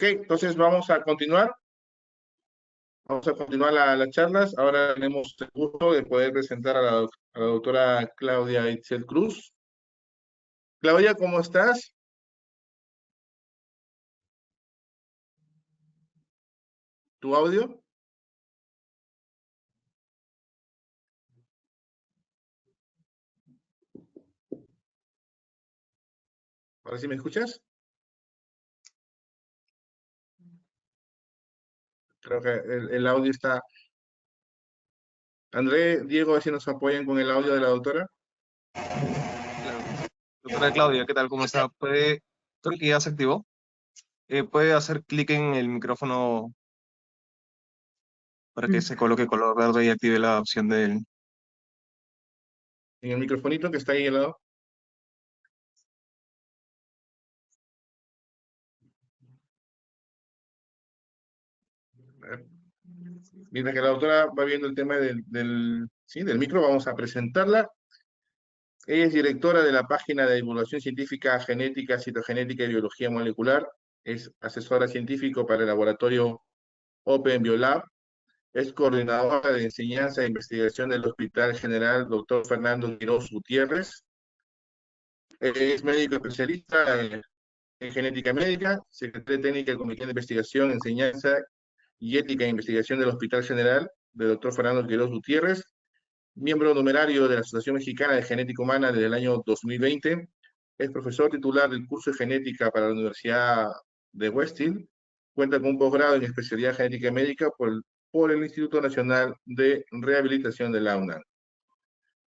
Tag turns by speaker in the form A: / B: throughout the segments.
A: Ok, entonces vamos a continuar. Vamos a continuar las charlas. Ahora tenemos el gusto de poder presentar a la doctora Claudia Itzel Cruz. Claudia, ¿cómo estás? ¿Tu audio? ¿Ahora sí me escuchas? Creo que el audio está... André, Diego, a ver si nos apoyan con el audio de la doctora.
B: Claro. Doctora Claudia, ¿qué tal? ¿Cómo está? Creo que ya se activó. Puede hacer clic en el micrófono para que se coloque color verde y active la opción del...
A: En el microfonito que está ahí al lado. Mientras que la doctora va viendo el tema del micro, vamos a presentarla. Ella es directora de la página de divulgación científica Genética, Citogenética y Biología Molecular. Es asesora científico para el laboratorio Open Biolab. Es coordinadora de enseñanza e investigación del Hospital General Dr. Fernando Quiroz Gutiérrez. Es médico especialista en genética médica, secretaria técnica del Comité de Investigación, Enseñanza y Ética e Investigación del Hospital General de Dr. Fernando Quiroz Gutiérrez, miembro numerario de la Asociación Mexicana de Genética Humana desde el año 2020, es profesor titular del curso de genética para la Universidad de West Hill, cuenta con un posgrado en especialidad genética médica por el Instituto Nacional de Rehabilitación de la UNAM.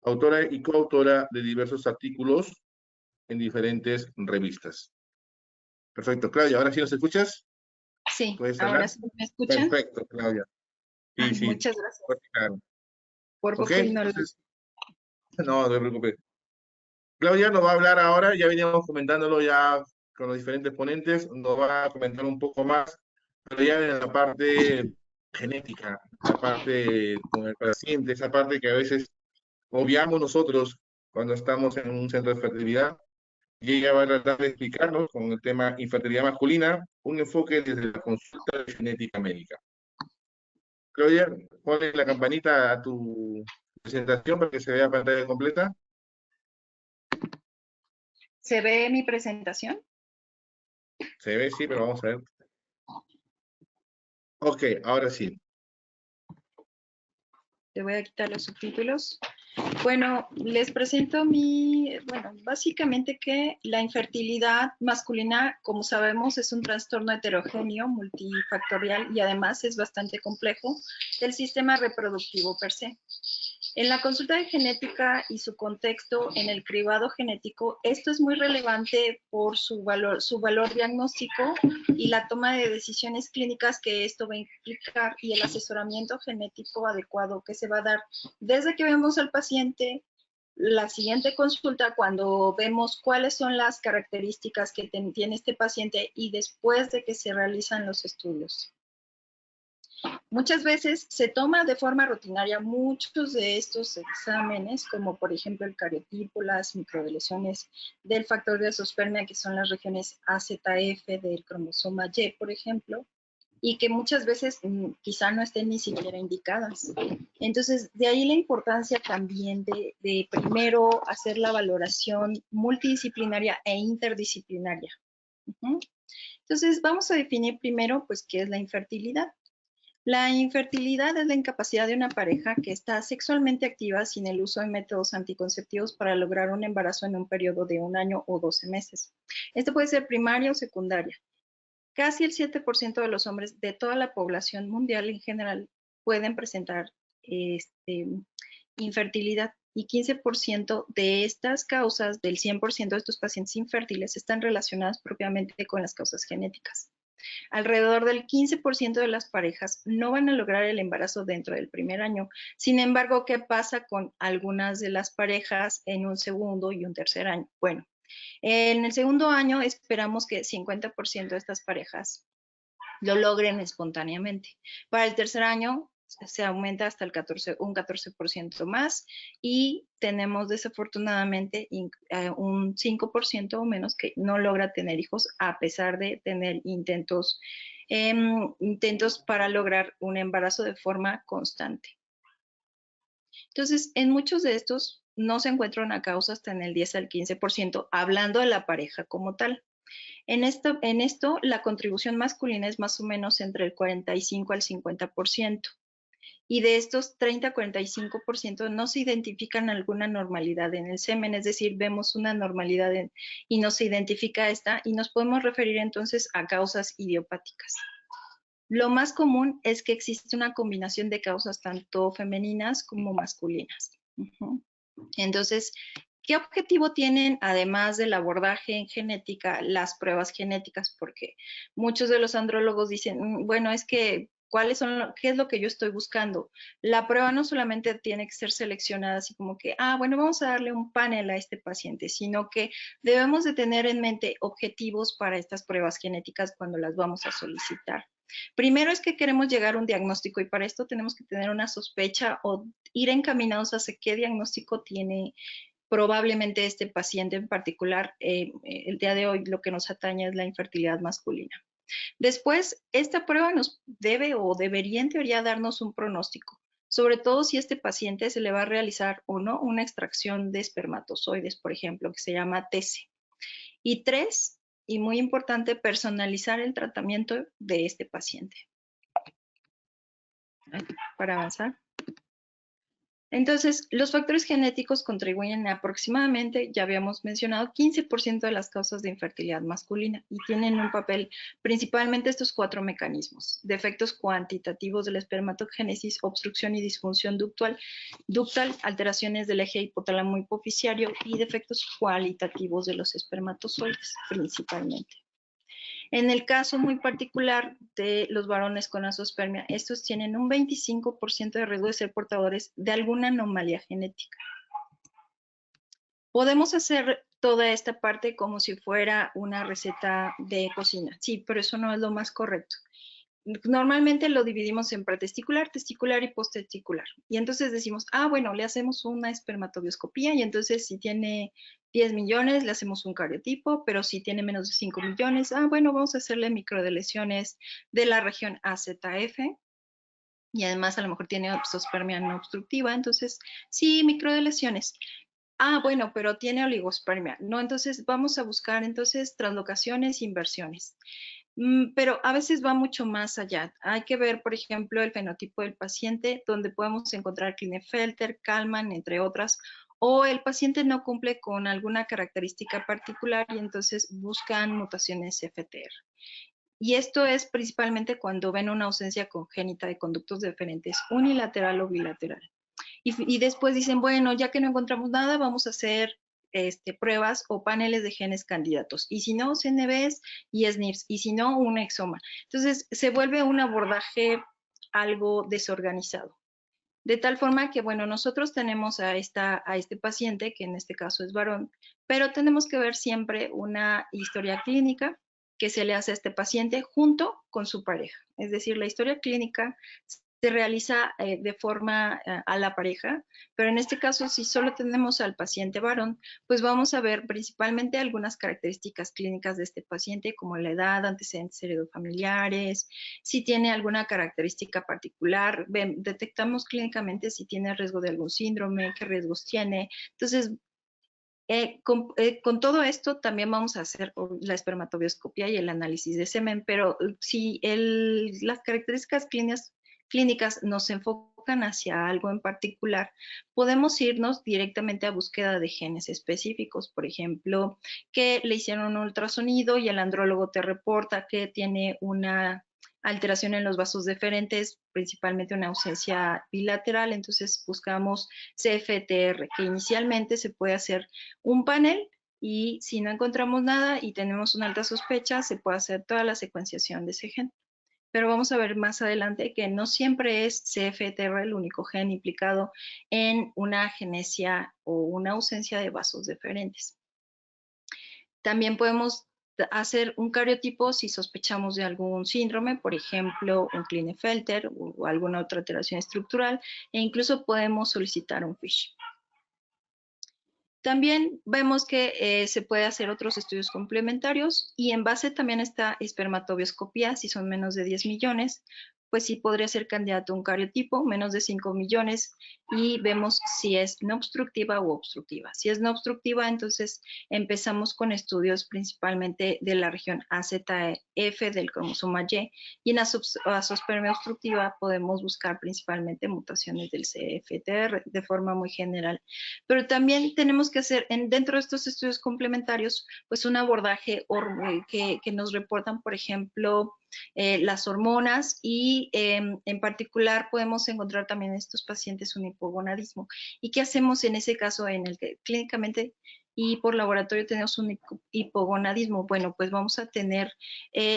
A: Autora y coautora de diversos artículos en diferentes revistas. Perfecto, Claudia, ¿ahora sí nos escuchas?
C: Sí,
A: ¿Puedes
C: ahora
A: hablar?
C: sí me escuchan.
A: Perfecto, Claudia. Sí, sí.
C: Muchas gracias.
A: Claro.
C: Por
A: Ok,
C: poco y no lo...
A: entonces, no te preocupes. Claudia nos va a hablar ahora, ya veníamos comentándolo ya con los diferentes ponentes, nos va a comentar un poco más, pero ya en la parte genética, la parte con el paciente, esa parte que a veces obviamos nosotros cuando estamos en un centro de fertilidad, y ella va a tratar de explicarnos con el tema infertilidad masculina, un enfoque desde la consulta de genética médica. Claudia, ponle la campanita a tu presentación para que se vea pantalla completa.
C: ¿Se ve mi presentación?
A: Se ve, sí, pero vamos a ver. Ok, ahora sí.
C: Le voy a quitar los subtítulos. Bueno, les presento básicamente que la infertilidad masculina, como sabemos, es un trastorno heterogéneo, multifactorial y además es bastante complejo del sistema reproductivo per se. En la consulta de genética y su contexto en el cribado genético, esto es muy relevante por su valor diagnóstico y la toma de decisiones clínicas que esto va a implicar y el asesoramiento genético adecuado que se va a dar desde que vemos al paciente, la siguiente consulta cuando vemos cuáles son las características que tiene este paciente y después de que se realizan los estudios. Muchas veces se toma de forma rutinaria muchos de estos exámenes, como por ejemplo el cariotipo, las microdeleciones del factor de azoospermia, que son las regiones AZF del cromosoma Y, por ejemplo, y que muchas veces quizá no estén ni siquiera indicadas. Entonces, de ahí la importancia también de primero hacer la valoración multidisciplinaria e interdisciplinaria. Entonces, vamos a definir primero, pues, qué es la infertilidad. La infertilidad es la incapacidad de una pareja que está sexualmente activa sin el uso de métodos anticonceptivos para lograr un embarazo en un periodo de 1 año o 12 meses. Esto puede ser primaria o secundaria. Casi el 7% de los hombres de toda la población mundial en general pueden presentar infertilidad y 15% de estas causas, del 100% de estos pacientes infértiles, están relacionadas propiamente con las causas genéticas. Alrededor del 15% de las parejas no van a lograr el embarazo dentro del primer año. Sin embargo, ¿qué pasa con algunas de las parejas en un segundo y un tercer año? Bueno, en el segundo año esperamos que 50% de estas parejas lo logren espontáneamente. Para el tercer año se aumenta hasta un 14% más, y tenemos desafortunadamente un 5% o menos que no logra tener hijos a pesar de tener intentos para lograr un embarazo de forma constante. Entonces, en muchos de estos no se encuentra una causa hasta en el 10 al 15%, hablando de la pareja como tal. En esto, la contribución masculina es más o menos entre el 45 al 50%. Y de estos 30-45% no se identifican alguna normalidad en el semen, es decir, vemos una normalidad y no se identifica esta, y nos podemos referir entonces a causas idiopáticas. Lo más común es que existe una combinación de causas tanto femeninas como masculinas. Entonces, ¿qué objetivo tienen, además del abordaje en genética, las pruebas genéticas? Porque muchos de los andrólogos dicen, bueno, es que, ¿qué es lo que yo estoy buscando? La prueba no solamente tiene que ser seleccionada así como que, bueno, vamos a darle un panel a este paciente, sino que debemos de tener en mente objetivos para estas pruebas genéticas cuando las vamos a solicitar. Primero es que queremos llegar a un diagnóstico, y para esto tenemos que tener una sospecha o ir encaminados hacia qué diagnóstico tiene probablemente este paciente en particular. El día de hoy lo que nos atañe es la infertilidad masculina. Después, esta prueba nos debe o debería en teoría darnos un pronóstico, sobre todo si este paciente se le va a realizar o no una extracción de espermatozoides, por ejemplo, que se llama TESE. Y 3, y muy importante, personalizar el tratamiento de este paciente. Para avanzar. Entonces, los factores genéticos contribuyen aproximadamente, ya habíamos mencionado, 15% de las causas de infertilidad masculina, y tienen un papel principalmente estos 4 mecanismos: defectos cuantitativos de la espermatogénesis, obstrucción y disfunción ductal, alteraciones del eje hipotálamo hipoficiario, y defectos cualitativos de los espermatozoides principalmente. En el caso muy particular de los varones con azoospermia, estos tienen un 25% de riesgo de ser portadores de alguna anomalía genética. Podemos hacer toda esta parte como si fuera una receta de cocina, sí, pero eso no es lo más correcto. Normalmente lo dividimos en pretesticular, testicular y posttesticular. Y entonces decimos, bueno, le hacemos una espermatobioscopía, y entonces si tiene 10 millones, le hacemos un cariotipo, pero si tiene menos de 5 millones, bueno, vamos a hacerle microdeleciones de la región AZF, y además a lo mejor tiene azoospermia no obstructiva, entonces sí, microdeleciones. Bueno, pero tiene oligospermia, no, entonces vamos a buscar entonces translocaciones, inversiones. Pero a veces va mucho más allá. Hay que ver, por ejemplo, el fenotipo del paciente, donde podemos encontrar Klinefelter, Kalman, entre otras, o el paciente no cumple con alguna característica particular y entonces buscan mutaciones FTR. Y esto es principalmente cuando ven una ausencia congénita de conductos deferentes unilateral o bilateral. Y después dicen, bueno, ya que no encontramos nada, vamos a hacer pruebas o paneles de genes candidatos. Y si no, CNVs y SNPs. Y si no, un exoma. Entonces, se vuelve un abordaje algo desorganizado. De tal forma que, bueno, nosotros tenemos a este paciente, que en este caso es varón, pero tenemos que ver siempre una historia clínica que se le hace a este paciente junto con su pareja. Es decir, la historia clínica se realiza de forma a la pareja, pero en este caso, si solo tenemos al paciente varón, pues vamos a ver principalmente algunas características clínicas de este paciente, como la edad, antecedentes heredofamiliares, si tiene alguna característica particular, detectamos clínicamente si tiene riesgo de algún síndrome, qué riesgos tiene. Entonces, con todo esto también vamos a hacer la espermatobioscopía y el análisis de semen, pero si las características clínicas nos enfocan hacia algo en particular, podemos irnos directamente a búsqueda de genes específicos. Por ejemplo, que le hicieron un ultrasonido y el andrólogo te reporta que tiene una alteración en los vasos deferentes, principalmente una ausencia bilateral, entonces buscamos CFTR, que inicialmente se puede hacer un panel, y si no encontramos nada y tenemos una alta sospecha, se puede hacer toda la secuenciación de ese gen. Pero vamos a ver más adelante que no siempre es CFTR el único gen implicado en una agenesia o una ausencia de vasos deferentes. También podemos hacer un cariotipo si sospechamos de algún síndrome, por ejemplo, un Klinefelter o alguna otra alteración estructural, e incluso podemos solicitar un FISH. También vemos que se puede hacer otros estudios complementarios y en base también a esta espermatobioscopía, si son menos de 10 millones, pues sí podría ser candidato a un cariotipo, menos de 5 millones, y vemos si es no obstructiva u obstructiva. Si es no obstructiva, entonces empezamos con estudios principalmente de la región AZF del cromosoma Y, y en azoospermia obstructiva podemos buscar principalmente mutaciones del CFTR de forma muy general. Pero también tenemos que hacer dentro de estos estudios complementarios, pues un abordaje que nos reportan, por ejemplo, las hormonas y en particular podemos encontrar también en estos pacientes un hipogonadismo. ¿Y qué hacemos en ese caso en el que clínicamente y por laboratorio tenemos un hipogonadismo? Bueno, pues vamos a tener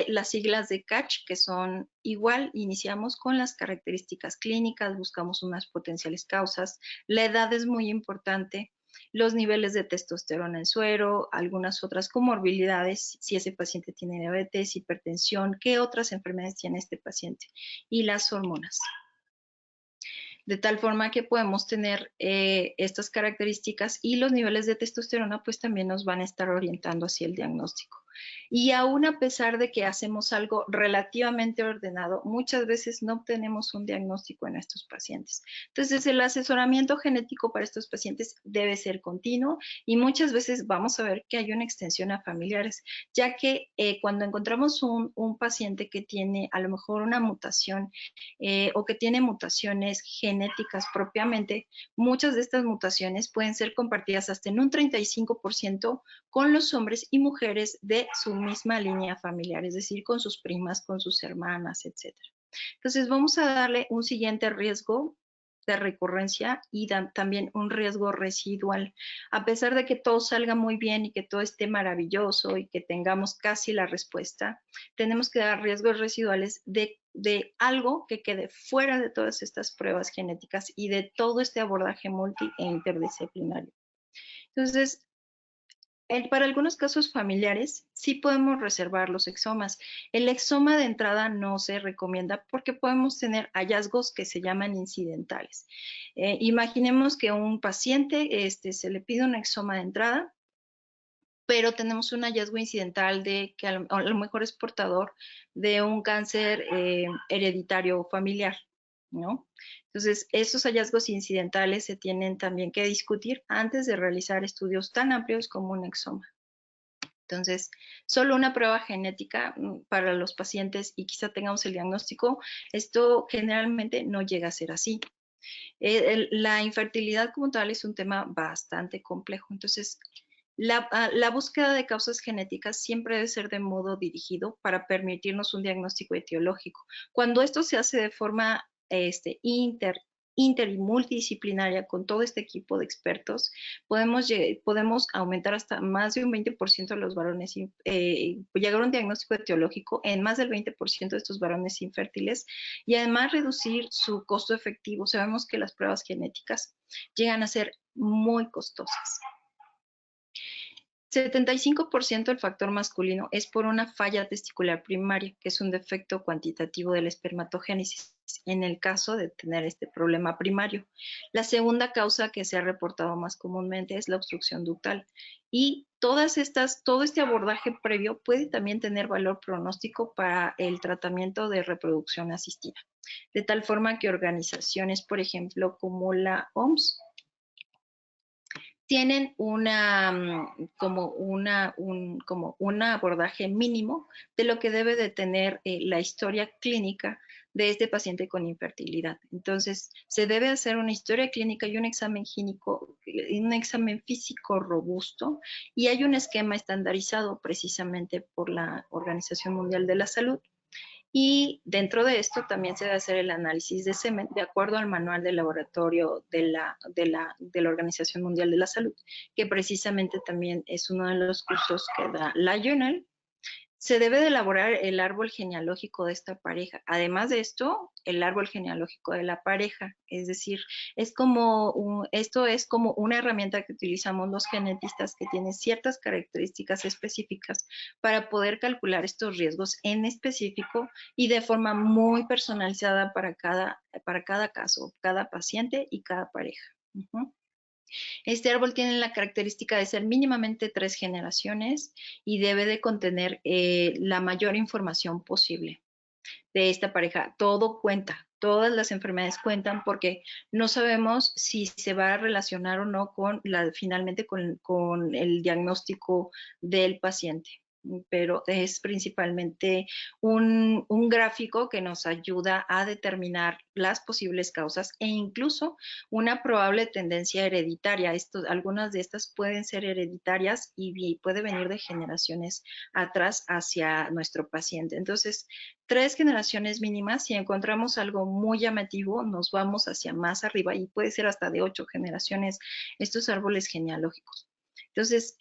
C: las siglas de CACH, que son igual, iniciamos con las características clínicas, buscamos unas potenciales causas, la edad es muy importante, los niveles de testosterona en suero, algunas otras comorbilidades, si ese paciente tiene diabetes, hipertensión, qué otras enfermedades tiene este paciente, y las hormonas. De tal forma que podemos tener estas características y los niveles de testosterona pues también nos van a estar orientando hacia el diagnóstico. Y aún a pesar de que hacemos algo relativamente ordenado, muchas veces no obtenemos un diagnóstico en estos pacientes. Entonces, el asesoramiento genético para estos pacientes debe ser continuo y muchas veces vamos a ver que hay una extensión a familiares, ya que cuando encontramos un paciente que tiene a lo mejor una mutación o que tiene mutaciones genéticas propiamente, muchas de estas mutaciones pueden ser compartidas hasta en un 35% con los hombres y mujeres de su misma línea familiar, es decir, con sus primas, con sus hermanas, etc. Entonces vamos a darle un siguiente riesgo de recurrencia y también un riesgo residual. A pesar de que todo salga muy bien y que todo esté maravilloso y que tengamos casi la respuesta, tenemos que dar riesgos residuales de algo que quede fuera de todas estas pruebas genéticas y de todo este abordaje multi e interdisciplinario. Entonces, para algunos casos familiares, sí podemos reservar los exomas. El exoma de entrada no se recomienda porque podemos tener hallazgos que se llaman incidentales. Imaginemos que a un paciente se le pide un exoma de entrada, pero tenemos un hallazgo incidental de que a lo mejor es portador de un cáncer hereditario familiar, ¿no? Entonces, esos hallazgos incidentales se tienen también que discutir antes de realizar estudios tan amplios como un exoma. Entonces, solo una prueba genética para los pacientes y quizá tengamos el diagnóstico, esto generalmente no llega a ser así. La infertilidad como tal es un tema bastante complejo, entonces la búsqueda de causas genéticas siempre debe ser de modo dirigido para permitirnos un diagnóstico etiológico. Cuando esto se hace de forma inter y multidisciplinaria con todo este equipo de expertos, podemos aumentar hasta más de un 20% de los varones, llegar a un diagnóstico etiológico en más del 20% de estos varones infértiles y además reducir su costo efectivo. Sabemos que las pruebas genéticas llegan a ser muy costosas. 75% del factor masculino es por una falla testicular primaria, que es un defecto cuantitativo de la espermatogénesis, en el caso de tener este problema primario. La segunda causa que se ha reportado más comúnmente es la obstrucción ductal. Y todo este abordaje previo puede también tener valor pronóstico para el tratamiento de reproducción asistida. De tal forma que organizaciones, por ejemplo, como la OMS, tienen un abordaje mínimo de lo que debe de tener la historia clínica de este paciente con infertilidad. Entonces, se debe hacer una historia clínica y un examen físico robusto, y hay un esquema estandarizado precisamente por la Organización Mundial de la Salud. Y dentro de esto también se debe hacer el análisis de semen de acuerdo al manual de laboratorio de la Organización Mundial de la Salud, que precisamente también es uno de los cursos que da la UNEL. Se debe de elaborar el árbol genealógico de esta pareja. Además de esto, el árbol genealógico de la pareja. Es decir, esto es como una herramienta que utilizamos los genetistas que tiene ciertas características específicas para poder calcular estos riesgos en específico y de forma muy personalizada para cada caso, cada paciente y cada pareja. Este árbol tiene la característica de ser mínimamente 3 generaciones y debe de contener la mayor información posible de esta pareja. Todo cuenta, todas las enfermedades cuentan porque no sabemos si se va a relacionar o no finalmente con el diagnóstico del paciente. Pero es principalmente un gráfico que nos ayuda a determinar las posibles causas e incluso una probable tendencia hereditaria. Algunas de estas pueden ser hereditarias y puede venir de generaciones atrás hacia nuestro paciente. Entonces, 3 generaciones mínimas, si encontramos algo muy llamativo, nos vamos hacia más arriba y puede ser hasta de 8 generaciones estos árboles genealógicos. Entonces,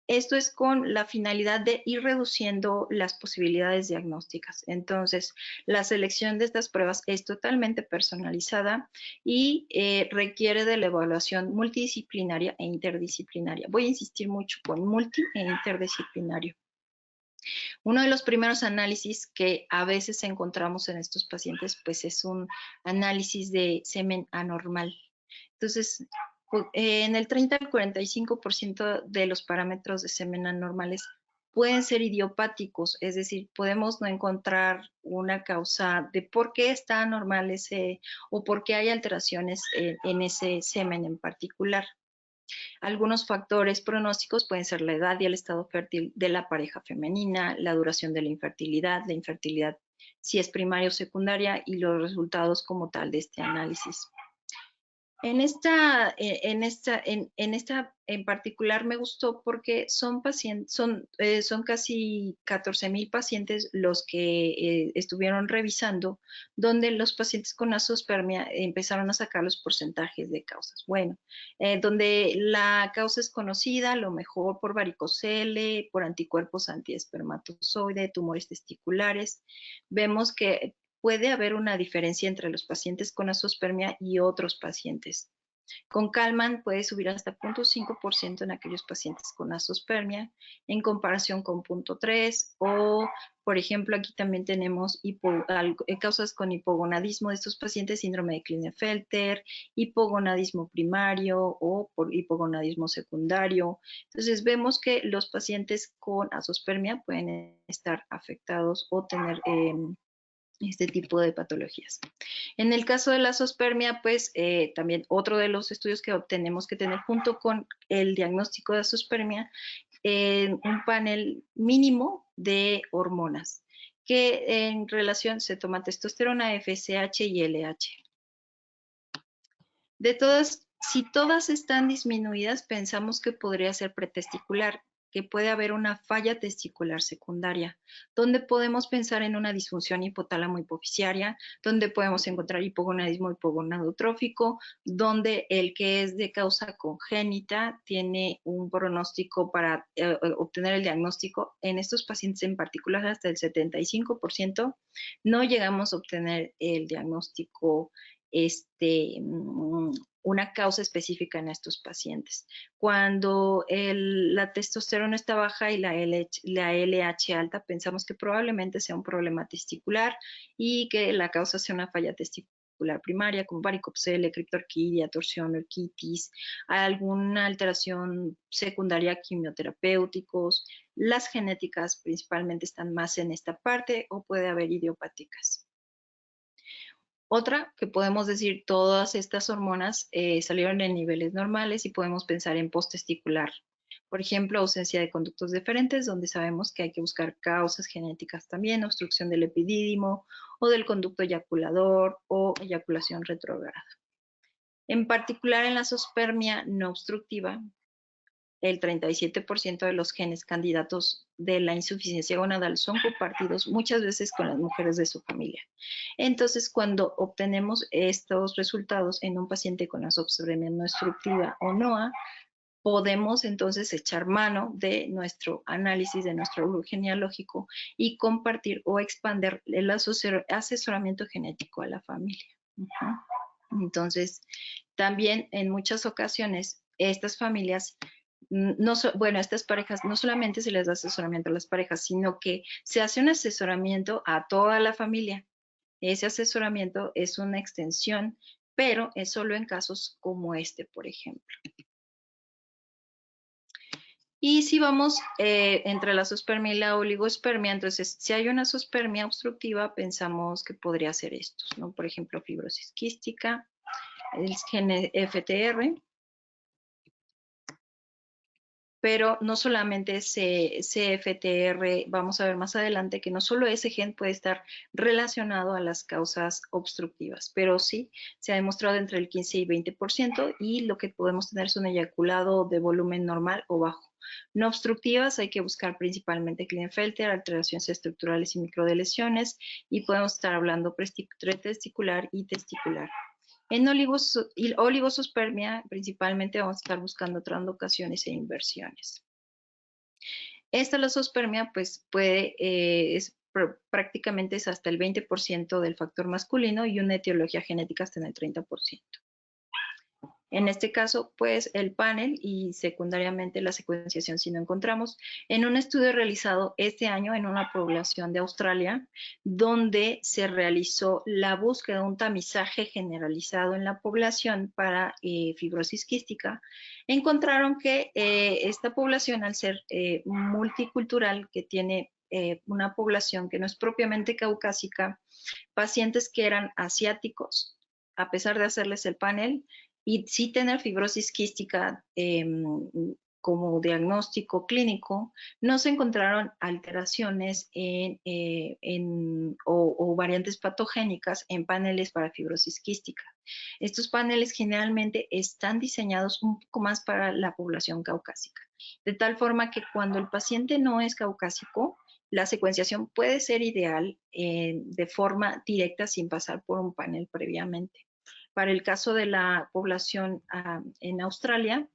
C: esto es con la finalidad de ir reduciendo las posibilidades diagnósticas. Entonces, la selección de estas pruebas es totalmente personalizada y requiere de la evaluación multidisciplinaria e interdisciplinaria. Voy a insistir mucho con multi e interdisciplinario. Uno de los primeros análisis que a veces encontramos en estos pacientes, pues es un análisis de semen anormal. Entonces, en el 30 al 45% de los parámetros de semen anormales pueden ser idiopáticos, es decir, podemos no encontrar una causa de por qué está anormal o por qué hay alteraciones en ese semen en particular. Algunos factores pronósticos pueden ser la edad y el estado fértil de la pareja femenina, la duración de la infertilidad si es primaria o secundaria y los resultados como tal de este análisis. En esta en particular me gustó porque son casi 14,000 pacientes los que estuvieron revisando, donde los pacientes con azoospermia empezaron a sacar los porcentajes de causas. Bueno, donde la causa es conocida, a lo mejor por varicocele, por anticuerpos antiespermatozoide, tumores testiculares. Vemos que puede haber una diferencia entre los pacientes con azoospermia y otros pacientes. Con Kalman puede subir hasta 0.5% en aquellos pacientes con azoospermia, en comparación con 0.3%, o, por ejemplo, aquí también tenemos causas con hipogonadismo de estos pacientes, síndrome de Klinefelter, hipogonadismo primario o por hipogonadismo secundario. Entonces, vemos que los pacientes con azoospermia pueden estar afectados o tener este tipo de patologías. En el caso de la azoospermia, pues también otro de los estudios que tenemos que tener junto con el diagnóstico de azoospermia, un panel mínimo de hormonas, que en relación se toma testosterona, FSH y LH. Si todas están disminuidas, pensamos que podría ser pretesticular, que puede haber una falla testicular secundaria, donde podemos pensar en una disfunción hipotálamo hipoficiaria, donde podemos encontrar hipogonadismo hipogonadotrófico, donde el que es de causa congénita tiene un pronóstico para obtener el diagnóstico. En estos pacientes en particular, hasta el 75%, no llegamos a obtener el diagnóstico una causa específica en estos pacientes. Cuando la testosterona está baja y la LH alta, pensamos que probablemente sea un problema testicular y que la causa sea una falla testicular primaria, como varicocele, criptorquidia, torsión, orquitis, alguna alteración secundaria, quimioterapéuticos. Las genéticas principalmente están más en esta parte, o puede haber idiopáticas. Otra que podemos decir, todas estas hormonas salieron en niveles normales y podemos pensar en posttesticular. Por ejemplo, ausencia de conductos deferentes, donde sabemos que hay que buscar causas genéticas también, obstrucción del epidídimo o del conducto eyaculador o eyaculación retrógrada. En particular en la azoospermia no obstructiva, el 37% de los genes candidatos de la insuficiencia gonadal son compartidos muchas veces con las mujeres de su familia. Entonces, cuando obtenemos estos resultados en un paciente con azoospermia no obstructiva o NOA, podemos entonces echar mano de nuestro análisis, de nuestro árbol genealógico y compartir o expandir el asesoramiento genético a la familia. Entonces, también en muchas ocasiones estas familias, bueno, a estas parejas no solamente se les da asesoramiento a las parejas, sino que se hace un asesoramiento a toda la familia. Ese asesoramiento es una extensión, pero es solo en casos como este, por ejemplo. Y si vamos entre la zoospermia y la oligospermia, entonces si hay una zoospermia obstructiva, pensamos que podría ser estos, ¿no? Por ejemplo, fibrosis quística, el gen FTR, pero no solamente CFTR, vamos a ver más adelante que no solo ese gen puede estar relacionado a las causas obstructivas, pero sí se ha demostrado entre el 15 y 20% y lo que podemos tener es un eyaculado de volumen normal o bajo. No obstructivas hay que buscar principalmente Klinefelter, alteraciones estructurales y microlesiones y podemos estar hablando pretesticular y testicular. En oligospermia, principalmente vamos a estar buscando translocaciones e inversiones. Esta lasospermia, pues prácticamente es hasta el 20% del factor masculino y una etiología genética hasta en el 30%. En este caso, pues el panel y secundariamente la secuenciación si no encontramos en un estudio realizado este año en una población de Australia, donde se realizó la búsqueda de un tamizaje generalizado en la población para fibrosis quística, encontraron que esta población, al ser multicultural, que tiene una población que no es propiamente caucásica, pacientes que eran asiáticos, a pesar de hacerles el panel, y sí tener fibrosis quística como diagnóstico clínico, no se encontraron alteraciones o variantes patogénicas en paneles para fibrosis quística. Estos paneles generalmente están diseñados un poco más para la población caucásica, de tal forma que cuando el paciente no es caucásico, la secuenciación puede ser ideal de forma directa sin pasar por un panel previamente. Para el caso de la población en Australia,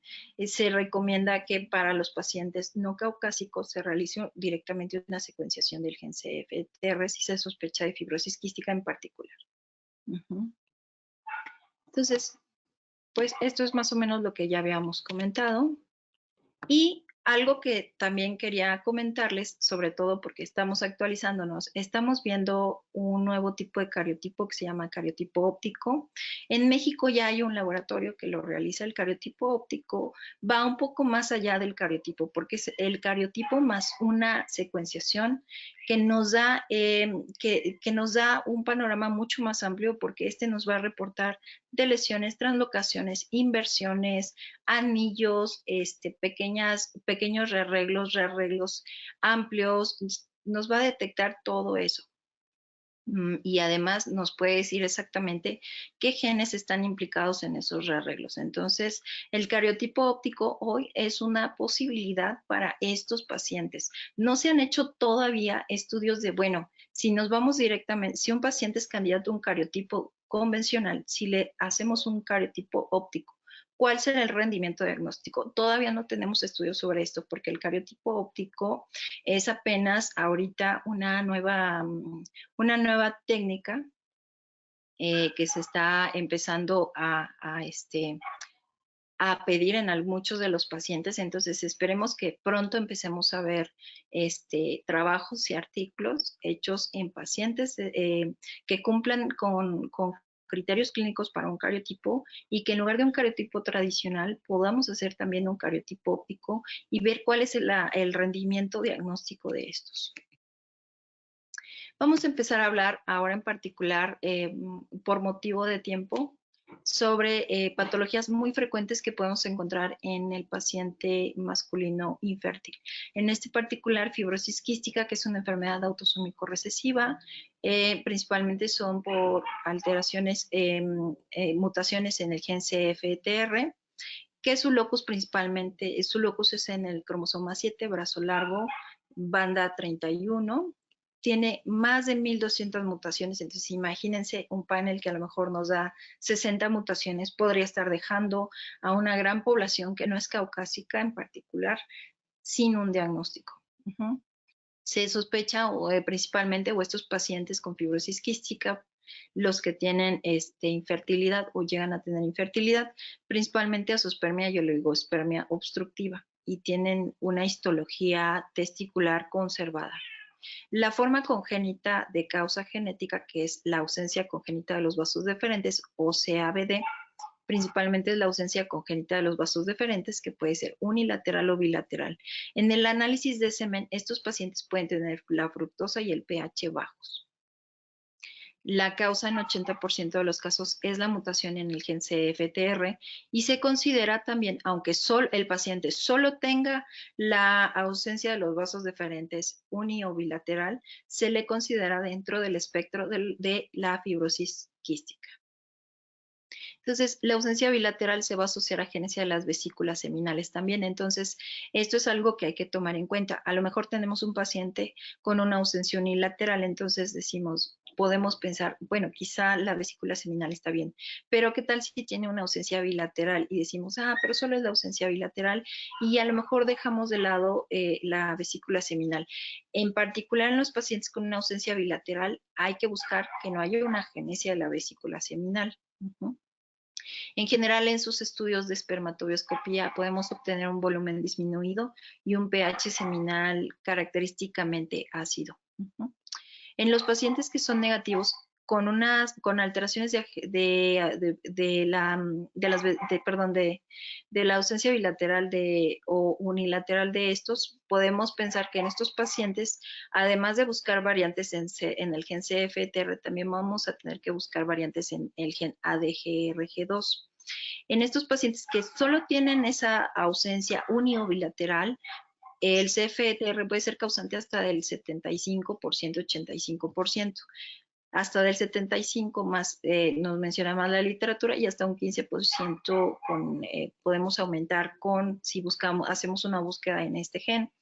C: se recomienda que para los pacientes no caucásicos se realice directamente una secuenciación del gen CFTR si se sospecha de fibrosis quística en particular. Entonces, pues esto es más o menos lo que ya habíamos comentado. Y algo que también quería comentarles, sobre todo porque estamos actualizándonos, estamos viendo un nuevo tipo de cariotipo que se llama cariotipo óptico. En México ya hay un laboratorio que lo realiza. El cariotipo óptico va un poco más allá del cariotipo, porque es el cariotipo más una secuenciación que nos da, nos da un panorama mucho más amplio, porque este nos va a reportar de lesiones, translocaciones, inversiones, anillos, pequeños rearreglos amplios, nos va a detectar todo eso. Y además nos puede decir exactamente qué genes están implicados en esos rearreglos. Entonces, el cariotipo óptico hoy es una posibilidad para estos pacientes. No se han hecho todavía estudios de, bueno, si nos vamos directamente, si un paciente es candidato a un cariotipo convencional, si le hacemos un cariotipo óptico, ¿cuál será el rendimiento diagnóstico? Todavía no tenemos estudios sobre esto porque el cariotipo óptico es apenas ahorita una nueva técnica que se está empezando a pedir en muchos de los pacientes. Entonces esperemos que pronto empecemos a ver trabajos y artículos hechos en pacientes que cumplan con criterios clínicos para un cariotipo y que en lugar de un cariotipo tradicional podamos hacer también un cariotipo óptico y ver cuál es el rendimiento diagnóstico de estos. Vamos a empezar a hablar ahora en particular, por motivo de tiempo, sobre patologías muy frecuentes que podemos encontrar en el paciente masculino infértil. En este particular, fibrosis quística, que es una enfermedad autosómico recesiva, principalmente son por alteraciones, mutaciones en el gen CFTR, que su locus es en el cromosoma 7, brazo largo, banda 31, tiene más de 1200 mutaciones, entonces imagínense un panel que a lo mejor nos da 60 mutaciones, podría estar dejando a una gran población que no es caucásica en particular sin un diagnóstico. Se sospecha principalmente estos pacientes con fibrosis quística, los que tienen infertilidad o llegan a tener infertilidad, principalmente azoospermia y oligospermia obstructiva, y tienen una histología testicular conservada. La forma congénita de causa genética, que es la ausencia congénita de los vasos deferentes o CABD, principalmente es la ausencia congénita de los vasos deferentes, que puede ser unilateral o bilateral. En el análisis de semen, estos pacientes pueden tener la fructosa y el pH bajos. La causa en 80% de los casos es la mutación en el gen CFTR y se considera también, aunque el paciente solo tenga la ausencia de los vasos deferentes uni o bilateral, se le considera dentro del espectro de la fibrosis quística. Entonces, la ausencia bilateral se va a asociar a agenesia de las vesículas seminales también. Entonces, esto es algo que hay que tomar en cuenta. A lo mejor tenemos un paciente con una ausencia unilateral, entonces podemos pensar, bueno, quizá la vesícula seminal está bien, pero ¿qué tal si tiene una ausencia bilateral? Y decimos, pero solo es la ausencia bilateral, y a lo mejor dejamos de lado la vesícula seminal. En particular en los pacientes con una ausencia bilateral, hay que buscar que no haya una agenesia de la vesícula seminal. En general, en sus estudios de espermatobioscopía podemos obtener un volumen disminuido y un pH seminal característicamente ácido. En los pacientes que son negativos con alteraciones de la ausencia bilateral o unilateral de estos, podemos pensar que en estos pacientes, además de buscar variantes en el gen CFTR, también vamos a tener que buscar variantes en el gen ADGRG2. En estos pacientes que solo tienen esa ausencia uni o bilateral, el CFTR puede ser causante hasta del 75%, 85%, hasta del 75% más, nos menciona más la literatura, y hasta un 15% podemos aumentar si hacemos una búsqueda en este gen.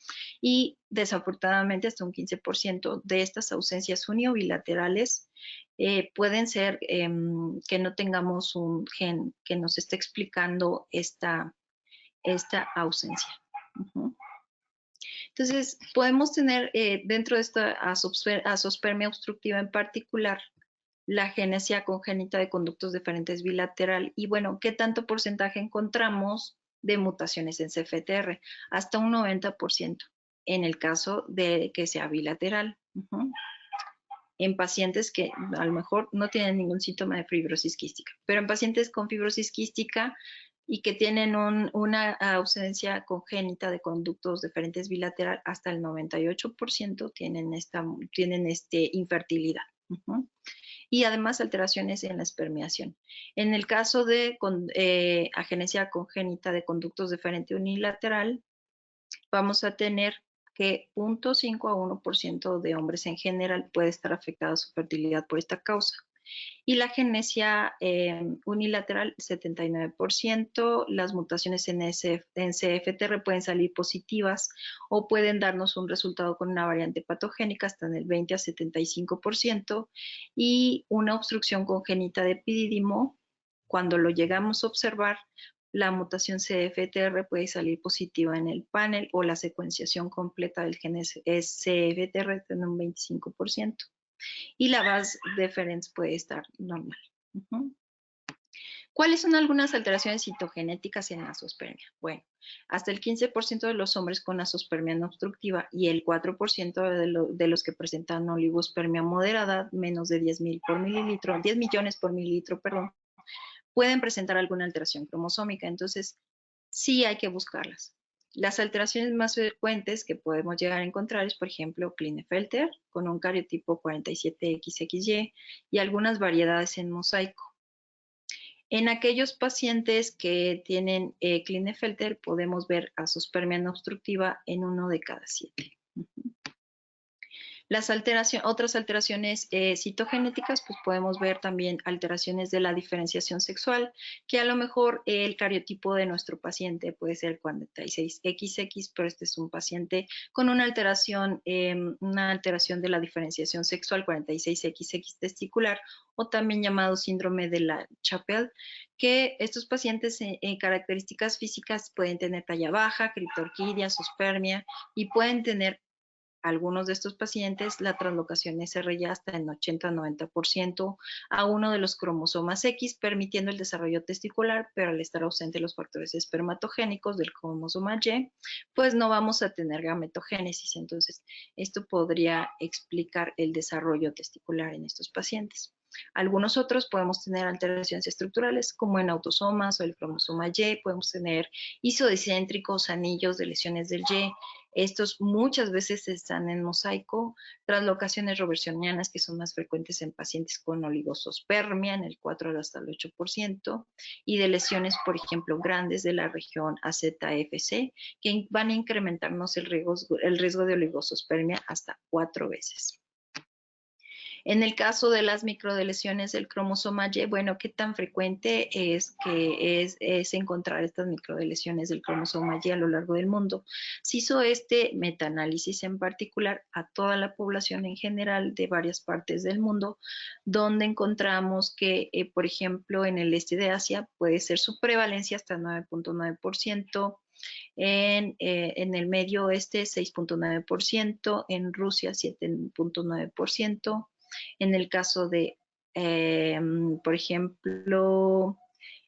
C: Y desafortunadamente hasta un 15% de estas ausencias uni o bilaterales pueden ser que no tengamos un gen que nos esté explicando esta ausencia. Entonces, podemos tener dentro de esta azoospermia obstructiva en particular la agenesia congénita de conductos deferentes bilateral. Y bueno, ¿qué tanto porcentaje encontramos de mutaciones en CFTR? Hasta un 90% en el caso de que sea bilateral. En pacientes que a lo mejor no tienen ningún síntoma de fibrosis quística, pero en pacientes con fibrosis quística y que tienen una ausencia congénita de conductos deferentes bilateral, hasta el 98% tienen infertilidad. Y además alteraciones en la espermiación. En el caso de agenesia congénita de conductos deferente unilateral, vamos a tener que 0.5 a 1% de hombres en general puede estar afectada su fertilidad por esta causa. Y la agenesia unilateral, 79%. Las mutaciones en CFTR pueden salir positivas o pueden darnos un resultado con una variante patogénica hasta en el 20 a 75%. Y una obstrucción congénita de epidídimo, cuando lo llegamos a observar, la mutación CFTR puede salir positiva en el panel, o la secuenciación completa del gen CFTR en un 25%. Y la base deferens puede estar normal. ¿Cuáles son algunas alteraciones citogenéticas en la azoospermia? Bueno, hasta el 15% de los hombres con azoospermia no obstructiva y el 4% de los que presentan oligospermia moderada, menos de 10 millones por mililitro, pueden presentar alguna alteración cromosómica. Entonces, sí hay que buscarlas. Las alteraciones más frecuentes que podemos llegar a encontrar es, por ejemplo, Klinefelter con un cariotipo 47XXY y algunas variedades en mosaico. En aquellos pacientes que tienen Klinefelter podemos ver azoospermia no obstructiva en 1 de cada 7. Otras alteraciones citogenéticas, pues podemos ver también alteraciones de la diferenciación sexual, que a lo mejor el cariotipo de nuestro paciente puede ser 46XX, pero este es un paciente con una alteración de la diferenciación sexual 46XX testicular, o también llamado síndrome de la Chapelle, que estos pacientes en características físicas pueden tener talla baja, criptorquidia, azoospermia, y pueden tener algunos de estos pacientes la translocación SR ya hasta en 80-90% a uno de los cromosomas X, permitiendo el desarrollo testicular, pero al estar ausente los factores espermatogénicos del cromosoma Y, pues no vamos a tener gametogénesis. Entonces, esto podría explicar el desarrollo testicular en estos pacientes. Algunos otros podemos tener alteraciones estructurales, como en autosomas o el cromosoma Y, podemos tener isodicéntricos, anillos de lesiones del Y. Estos muchas veces están en mosaico, translocaciones robertsonianas que son más frecuentes en pacientes con oligosospermia, en el 4 hasta el 8%, y de lesiones, por ejemplo, grandes de la región AZFC, que van a incrementarnos el riesgo de oligosospermia hasta 4 veces. En el caso de las microdeleciones del cromosoma Y, bueno, ¿qué tan frecuente es encontrar estas microdeleciones del cromosoma Y a lo largo del mundo? Se hizo este metaanálisis en particular a toda la población en general de varias partes del mundo, donde encontramos que, por ejemplo, en el este de Asia puede ser su prevalencia hasta 9.9%, en el Medio Oeste 6.9%, en Rusia 7.9%, en el caso de, por ejemplo,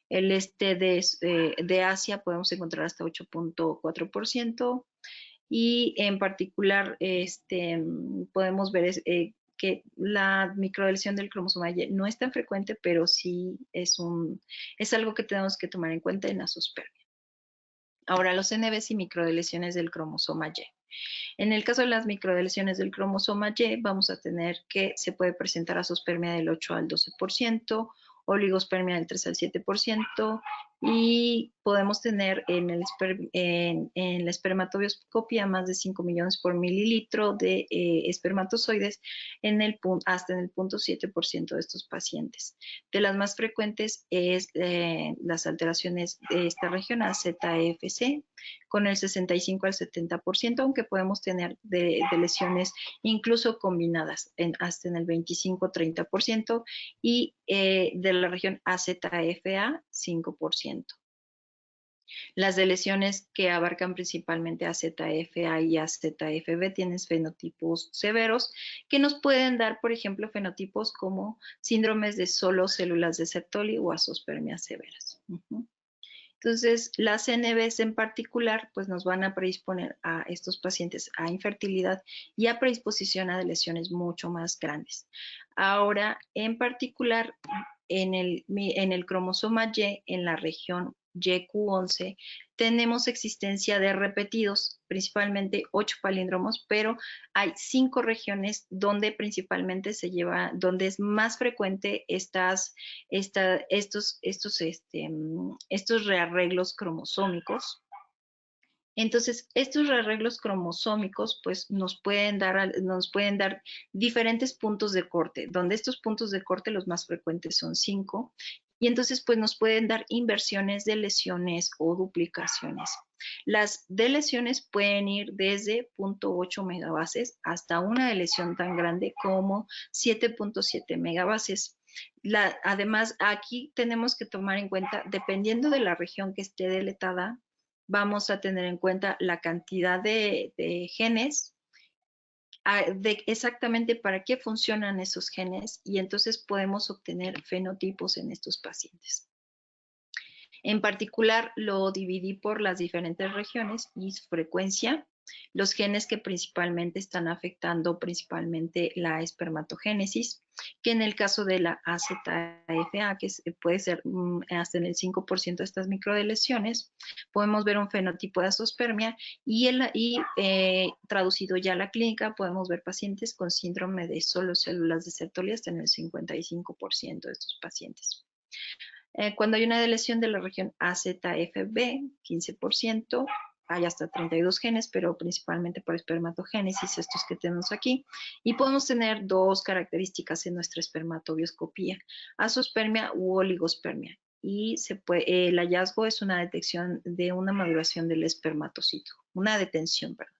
C: el este de Asia podemos encontrar hasta 8.4%, y en particular podemos ver que la microdeleción del cromosoma Y no es tan frecuente, pero sí es algo que tenemos que tomar en cuenta en la azoospermia. Ahora, los NBs y microdeleciones del cromosoma Y. En el caso de las microdeleciones del cromosoma Y, vamos a tener que se puede presentar azoospermia del 8 al 12%, oligospermia del 3 al 7%, y podemos tener en la espermatobioscopia más de 5 millones por mililitro de espermatozoides hasta en el 0.7% de estos pacientes. De las más frecuentes es las alteraciones de esta región AZFC, con el 65 al 70%, aunque podemos tener de lesiones incluso combinadas hasta en el 25-30%, y de la región AZFA 5%. Las de lesiones que abarcan principalmente AZFA y AZFB tienen fenotipos severos que nos pueden dar, por ejemplo, fenotipos como síndromes de solo células de Sertoli o azoospermias severas. Entonces, las NBs en particular, pues nos van a predisponer a estos pacientes a infertilidad y a predisposición a lesiones mucho más grandes. Ahora, en particular, en el cromosoma Y, en la región YQ11, tenemos existencia de repetidos, principalmente 8 palíndromos, pero hay 5 regiones donde principalmente donde es más frecuente estos rearreglos cromosómicos. Entonces, estos rearreglos cromosómicos pues nos pueden dar diferentes puntos de corte, donde estos puntos de corte los más frecuentes son 5, y entonces pues nos pueden dar inversiones de lesiones o duplicaciones. Las de lesiones pueden ir desde 0.8 megabases hasta una lesión tan grande como 7.7 megabases. Además, aquí tenemos que tomar en cuenta, dependiendo de la región que esté deletada, vamos a tener en cuenta la cantidad de genes, de exactamente para qué funcionan esos genes, y entonces podemos obtener fenotipos en estos pacientes. En particular, lo dividí por las diferentes regiones y su frecuencia, los genes que principalmente están afectando principalmente la espermatogénesis, que en el caso de la AZFA, que puede ser hasta en el 5% de estas microdeleciones, podemos ver un fenotipo de azoospermia, y traducido ya a la clínica, podemos ver pacientes con síndrome de solo células de Sertoli hasta en el 55% de estos pacientes. Cuando hay una lesión de la región AZFB, 15%, hay hasta 32 genes, pero principalmente por espermatogénesis, estos que tenemos aquí. Y podemos tener dos características en nuestra espermatobioscopía, azospermia u oligospermia. Y el hallazgo es una detección de una maduración del espermatocito, una detención, perdón.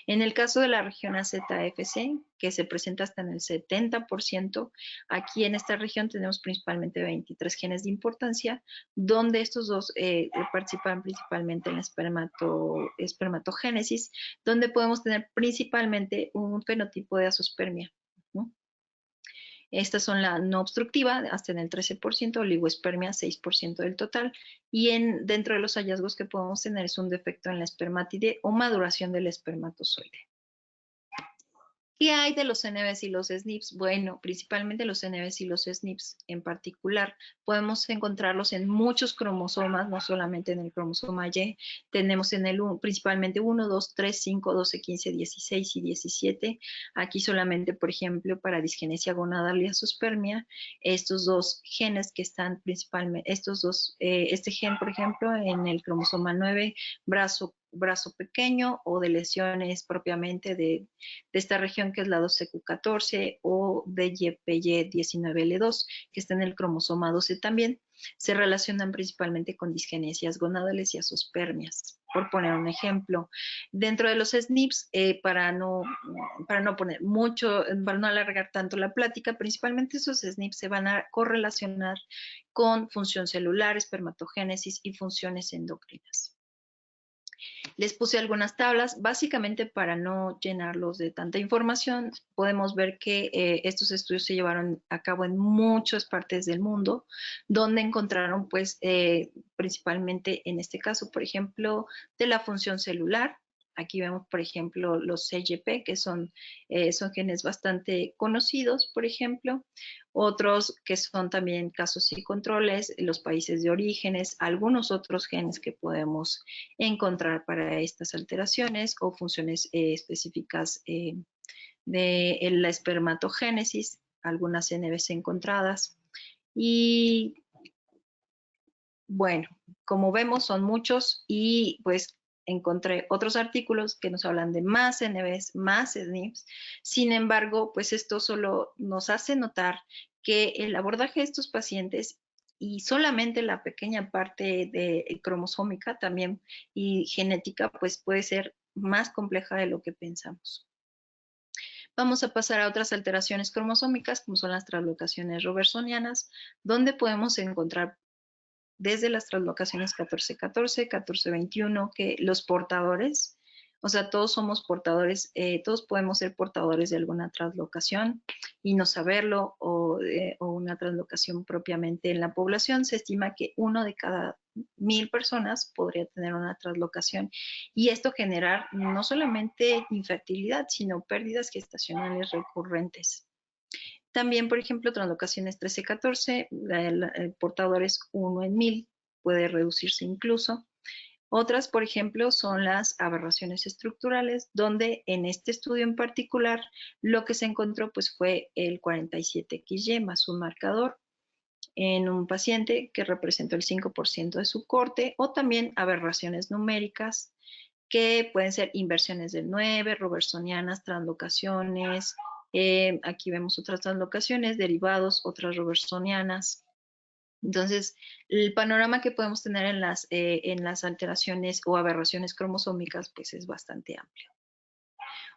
C: En el caso de la región AZFC, que se presenta hasta en el 70%, aquí en esta región tenemos principalmente 23 genes de importancia, donde estos dos participan principalmente en la espermatogénesis, donde podemos tener principalmente un fenotipo de azospermia, ¿no? Estas son la no obstructiva, hasta en el 13%, oligospermia 6% del total, y dentro de los hallazgos que podemos tener es un defecto en la espermátide o maduración del espermatozoide. ¿Qué hay de los NBs y los SNPs? Bueno, principalmente los NBs y los SNPs en particular, podemos encontrarlos en muchos cromosomas, no solamente en el cromosoma Y, tenemos en el principalmente 1, 2, 3, 5, 12, 15, 16 y 17. Aquí solamente, por ejemplo, para disgenesia gonadal y azospermia, estos dos genes que están principalmente, este gen, por ejemplo, en el cromosoma 9, brazo pequeño, o de lesiones propiamente de esta región que es la 2CQ14 o de YPY19L2 que está en el cromosoma 12 también, se relacionan principalmente con disgenesias gonadales y azospermias, por poner un ejemplo. Dentro de los SNPs, para no poner mucho, para no alargar tanto la plática, principalmente esos SNPs se van a correlacionar con función celular, espermatogénesis y funciones endocrinas. Les puse algunas tablas, básicamente para no llenarlos de tanta información. Podemos ver que estos estudios se llevaron a cabo en muchas partes del mundo, donde encontraron, pues, principalmente en este caso, por ejemplo, de la función celular. Aquí vemos, por ejemplo, los CYP, que son genes bastante conocidos, por ejemplo. Otros que son también casos y controles, los países de orígenes, algunos otros genes que podemos encontrar para estas alteraciones o funciones específicas de la espermatogénesis, algunas NBs encontradas. Y bueno, como vemos son muchos, y pues encontré otros artículos que nos hablan de más NBs, más SNPs. Sin embargo, pues esto solo nos hace notar que el abordaje de estos pacientes y solamente la pequeña parte de cromosómica también y genética, pues puede ser más compleja de lo que pensamos. Vamos a pasar a otras alteraciones cromosómicas, como son las translocaciones robertsonianas, donde podemos encontrar desde las translocaciones 14-14, 14-21, que los portadores, o sea, todos somos portadores, todos podemos ser portadores de alguna translocación y no saberlo, o una translocación propiamente en la población. Se estima que 1 de cada 1000 personas podría tener una translocación, y esto generar no solamente infertilidad, sino pérdidas gestacionales recurrentes. También, por ejemplo, translocaciones 13-14, el portador es 1 en 1000, puede reducirse incluso. Otras, por ejemplo, son las aberraciones estructurales, donde en este estudio en particular lo que se encontró pues fue el 47XY más un marcador en un paciente que representó el 5% de su corte, o también aberraciones numéricas que pueden ser inversiones del 9, robertsonianas, translocaciones. Aquí vemos otras translocaciones, derivados, otras robertsonianas. Entonces, el panorama que podemos tener en las alteraciones o aberraciones cromosómicas pues es bastante amplio.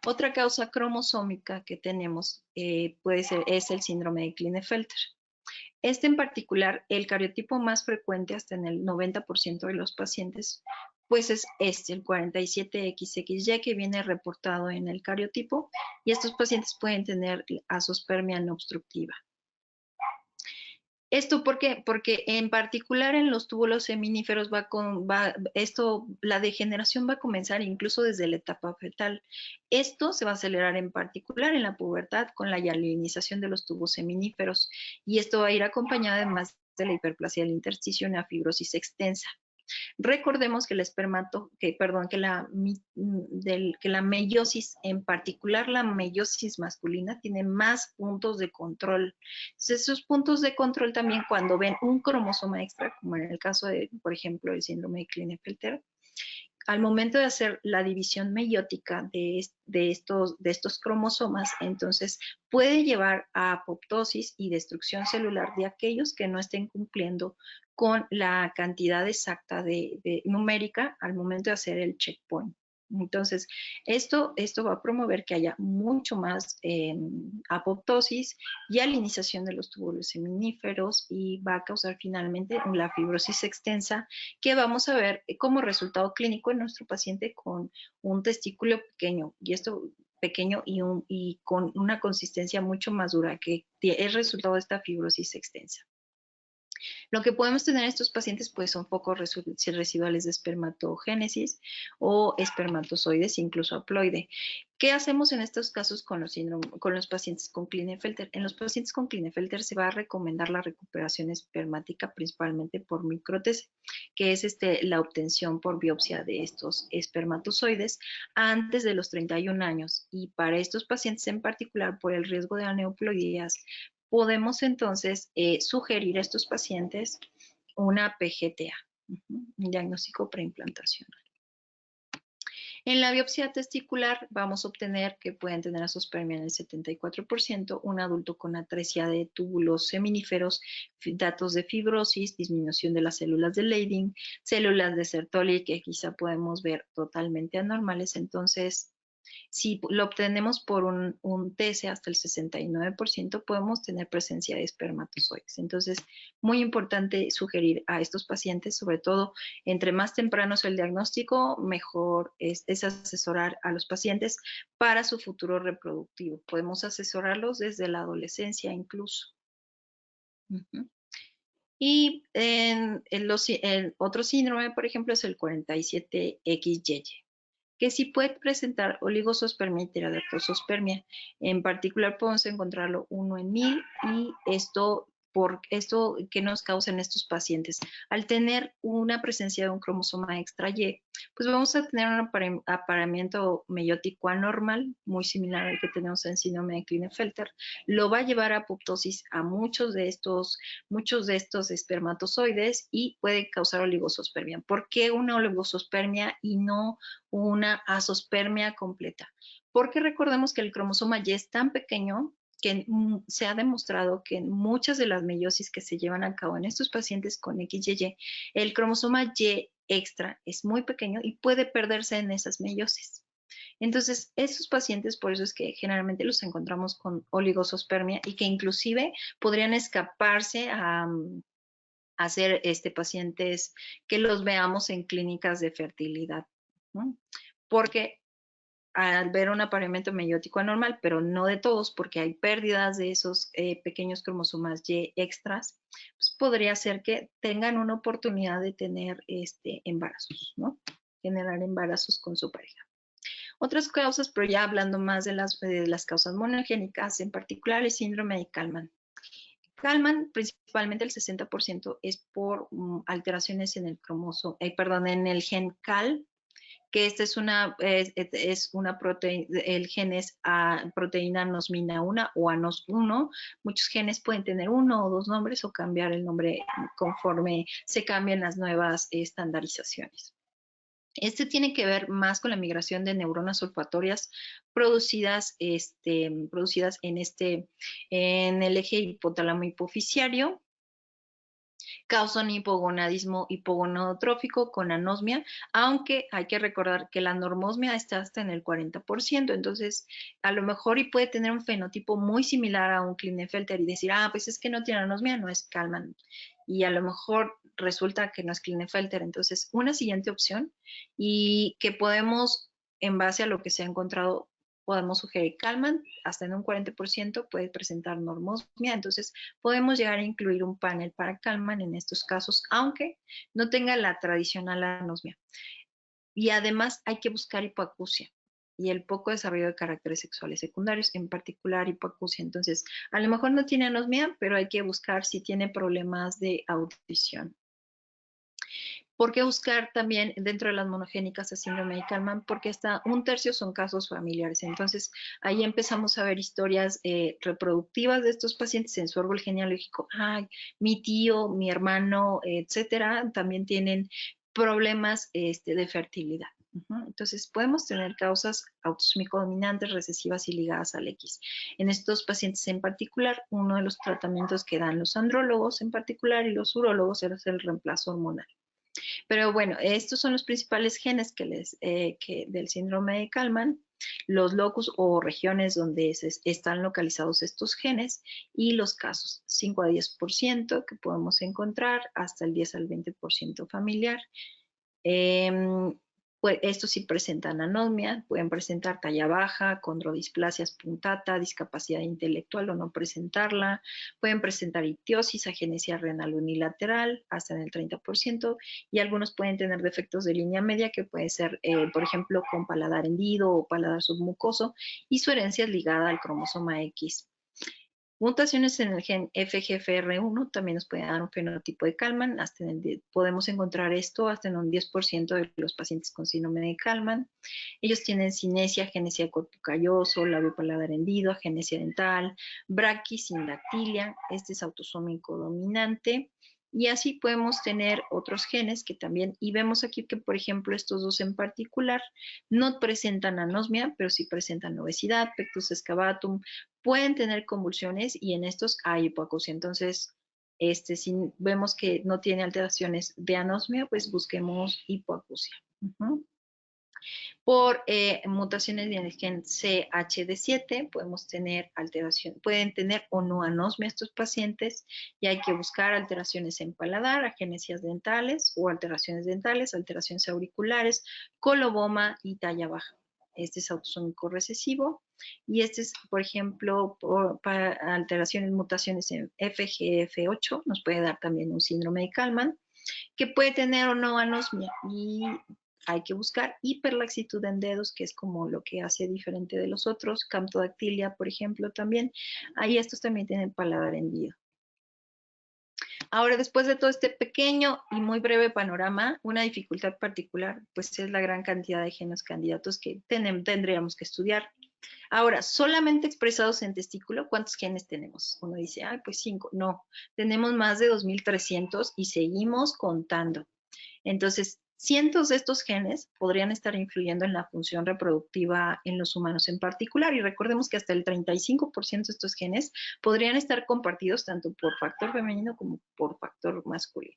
C: Otra causa cromosómica que tenemos es el síndrome de Klinefelter. Este en particular, el cariotipo más frecuente hasta en el 90% de los pacientes, pues es el 47XXY, que viene reportado en el cariotipo, y estos pacientes pueden tener azospermia no obstructiva. ¿Esto por qué? Porque en particular en los túbulos seminíferos la degeneración va a comenzar incluso desde la etapa fetal. Esto se va a acelerar en particular en la pubertad con la hialinización de los tubos seminíferos, y esto va a ir acompañado además de la hiperplasia del intersticio y una fibrosis extensa. Recordemos que la meiosis, en particular la meiosis masculina, tiene más puntos de control. Entonces, esos puntos de control también, cuando ven un cromosoma extra, como en el caso de, por ejemplo, el síndrome de Klinefelter, al momento de hacer la división meiótica de estos cromosomas, entonces puede llevar a apoptosis y destrucción celular de aquellos que no estén cumpliendo con la cantidad exacta numérica al momento de hacer el checkpoint. Entonces, esto va a promover que haya mucho más apoptosis y alinización de los túbulos seminíferos y va a causar finalmente la fibrosis extensa que vamos a ver como resultado clínico en nuestro paciente con un testículo pequeño y esto pequeño y con una consistencia mucho más dura que es resultado de esta fibrosis extensa. Lo que podemos tener en estos pacientes pues son focos residuales de espermatogénesis o espermatozoides, incluso haploide. ¿Qué hacemos en estos casos con los pacientes con Klinefelter? En los pacientes con Klinefelter se va a recomendar la recuperación espermática principalmente por microtese, que es la obtención por biopsia de estos espermatozoides antes de los 31 años. Y para estos pacientes en particular, por el riesgo de aneuploidías, podemos entonces sugerir a estos pacientes una PGTA, un diagnóstico preimplantacional. En la biopsia testicular vamos a obtener que pueden tener azoospermia en el 74%, un adulto con atresia de túbulos seminíferos, datos de fibrosis, disminución de las células de Leydig, células de Sertoli que quizá podemos ver totalmente anormales. Entonces, si lo obtenemos por un TS hasta el 69%, podemos tener presencia de espermatozoides. Entonces, muy importante sugerir a estos pacientes, sobre todo, entre más temprano es el diagnóstico, mejor es asesorar a los pacientes para su futuro reproductivo. Podemos asesorarlos desde la adolescencia incluso. Y el otro síndrome, por ejemplo, es el 47XY. Que sí puede presentar oligosospermia y teratosospermia. En particular podemos encontrarlo 1 en 1000 y esto que nos causa en estos pacientes. Al tener una presencia de un cromosoma extra Y, pues vamos a tener un apareamiento meiótico anormal, muy similar al que tenemos en síndrome de Klinefelter. Lo va a llevar a apoptosis a muchos de estos espermatozoides y puede causar oligosospermia. ¿Por qué una oligosospermia y no una azospermia completa? Porque recordemos que el cromosoma Y es tan pequeño que se ha demostrado que en muchas de las meiosis que se llevan a cabo en estos pacientes con XYY, el cromosoma Y extra es muy pequeño y puede perderse en esas meiosis. Entonces, esos pacientes, por eso es que generalmente los encontramos con oligosospermia y que inclusive podrían escaparse a ser pacientes que los veamos en clínicas de fertilidad, ¿no? Porque al ver un apareamiento meiótico anormal, pero no de todos, porque hay pérdidas de esos pequeños cromosomas Y extras, pues podría ser que tengan una oportunidad de tener embarazos, ¿no? Generar embarazos con su pareja. Otras causas, pero ya hablando más de las causas monogénicas, en particular el síndrome de Kallmann. Kallmann, principalmente el 60% es por alteraciones en el en el gen CAL, que esta es una proteína, el gen es proteína anosmina 1 o anos1. Muchos genes pueden tener uno o dos nombres o cambiar el nombre conforme se cambian las nuevas estandarizaciones. Este tiene que ver más con la migración de neuronas olfatorias producidas en el eje hipotálamo hipofisiario. Causa un hipogonadismo hipogonadotrófico con anosmia, aunque hay que recordar que la normosmia está hasta en el 40%, entonces a lo mejor y puede tener un fenotipo muy similar a un Klinefelter y decir, pues es que no tiene anosmia, no es Kallmann, y a lo mejor resulta que no es Klinefelter. Entonces, una siguiente opción y que podemos, en base a lo que se ha encontrado, podemos sugerir Kallmann, hasta en un 40% puede presentar normosmia, entonces podemos llegar a incluir un panel para Kallmann en estos casos, aunque no tenga la tradicional anosmia. Y además hay que buscar hipoacusia y el poco desarrollo de caracteres sexuales secundarios, en particular hipoacusia. Entonces, a lo mejor no tiene anosmia, pero hay que buscar si tiene problemas de audición. ¿Por qué buscar también dentro de las monogénicas a síndrome de Kallmann? Porque hasta un tercio son casos familiares. Entonces, ahí empezamos a ver historias reproductivas de estos pacientes en su árbol genealógico. Mi tío, mi hermano, etcétera, también tienen problemas de fertilidad. Entonces, podemos tener causas autosómico-dominantes, recesivas y ligadas al X. En estos pacientes en particular, uno de los tratamientos que dan los andrólogos en particular y los urólogos es el reemplazo hormonal. Pero bueno, estos son los principales genes del síndrome de Kallmann, los locus o regiones donde están localizados estos genes y los casos, 5 a 10% que podemos encontrar, hasta el 10 al 20% familiar. Pues estos sí presentan anosmia, pueden presentar talla baja, condrodisplasias puntata, discapacidad intelectual o no presentarla, pueden presentar ictiosis, agenesia renal unilateral, hasta en el 30%, y algunos pueden tener defectos de línea media, que puede ser, por ejemplo, con paladar hendido o paladar submucoso, y su herencia es ligada al cromosoma X. Mutaciones en el gen FGFR1 también nos pueden dar un fenotipo de Kallmann. Podemos encontrar esto hasta en un 10% de los pacientes con síndrome de Kallmann. Ellos tienen cinesia, agenesia de cuerpo calloso, labio paladar hendido, agenesia dental, braquisindactilia. Este es autosómico dominante. Y así podemos tener otros genes que también, y vemos aquí que, por ejemplo, estos dos en particular no presentan anosmia, pero sí presentan obesidad, pectus excavatum, pueden tener convulsiones y en estos hay hipoacusia. Entonces, si vemos que no tiene alteraciones de anosmia, pues busquemos hipoacusia. Por mutaciones en el gen CHD7 podemos tener alteración, pueden tener o no anosmia estos pacientes, y hay que buscar alteraciones en paladar, agenesias dentales o alteraciones dentales, alteraciones auriculares, coloboma y talla baja. Este es autosómico recesivo, y este es, por ejemplo, para alteraciones, mutaciones en FGF8, nos puede dar también un síndrome de Kallmann, que puede tener o no anosmia, y hay que buscar hiperlaxitud en dedos, que es como lo que hace diferente de los otros, camptodactilia, por ejemplo, también. Ahí estos también tienen paladar hendido. Ahora, después de todo este pequeño y muy breve panorama, una dificultad particular, pues es la gran cantidad de genes candidatos que tendríamos que estudiar. Ahora, solamente expresados en testículo, ¿cuántos genes tenemos? Uno dice, ay, pues 5. No, tenemos más de 2.300 y seguimos contando. Entonces, cientos de estos genes podrían estar influyendo en la función reproductiva en los humanos en particular, y recordemos que hasta el 35% de estos genes podrían estar compartidos tanto por factor femenino como por factor masculino.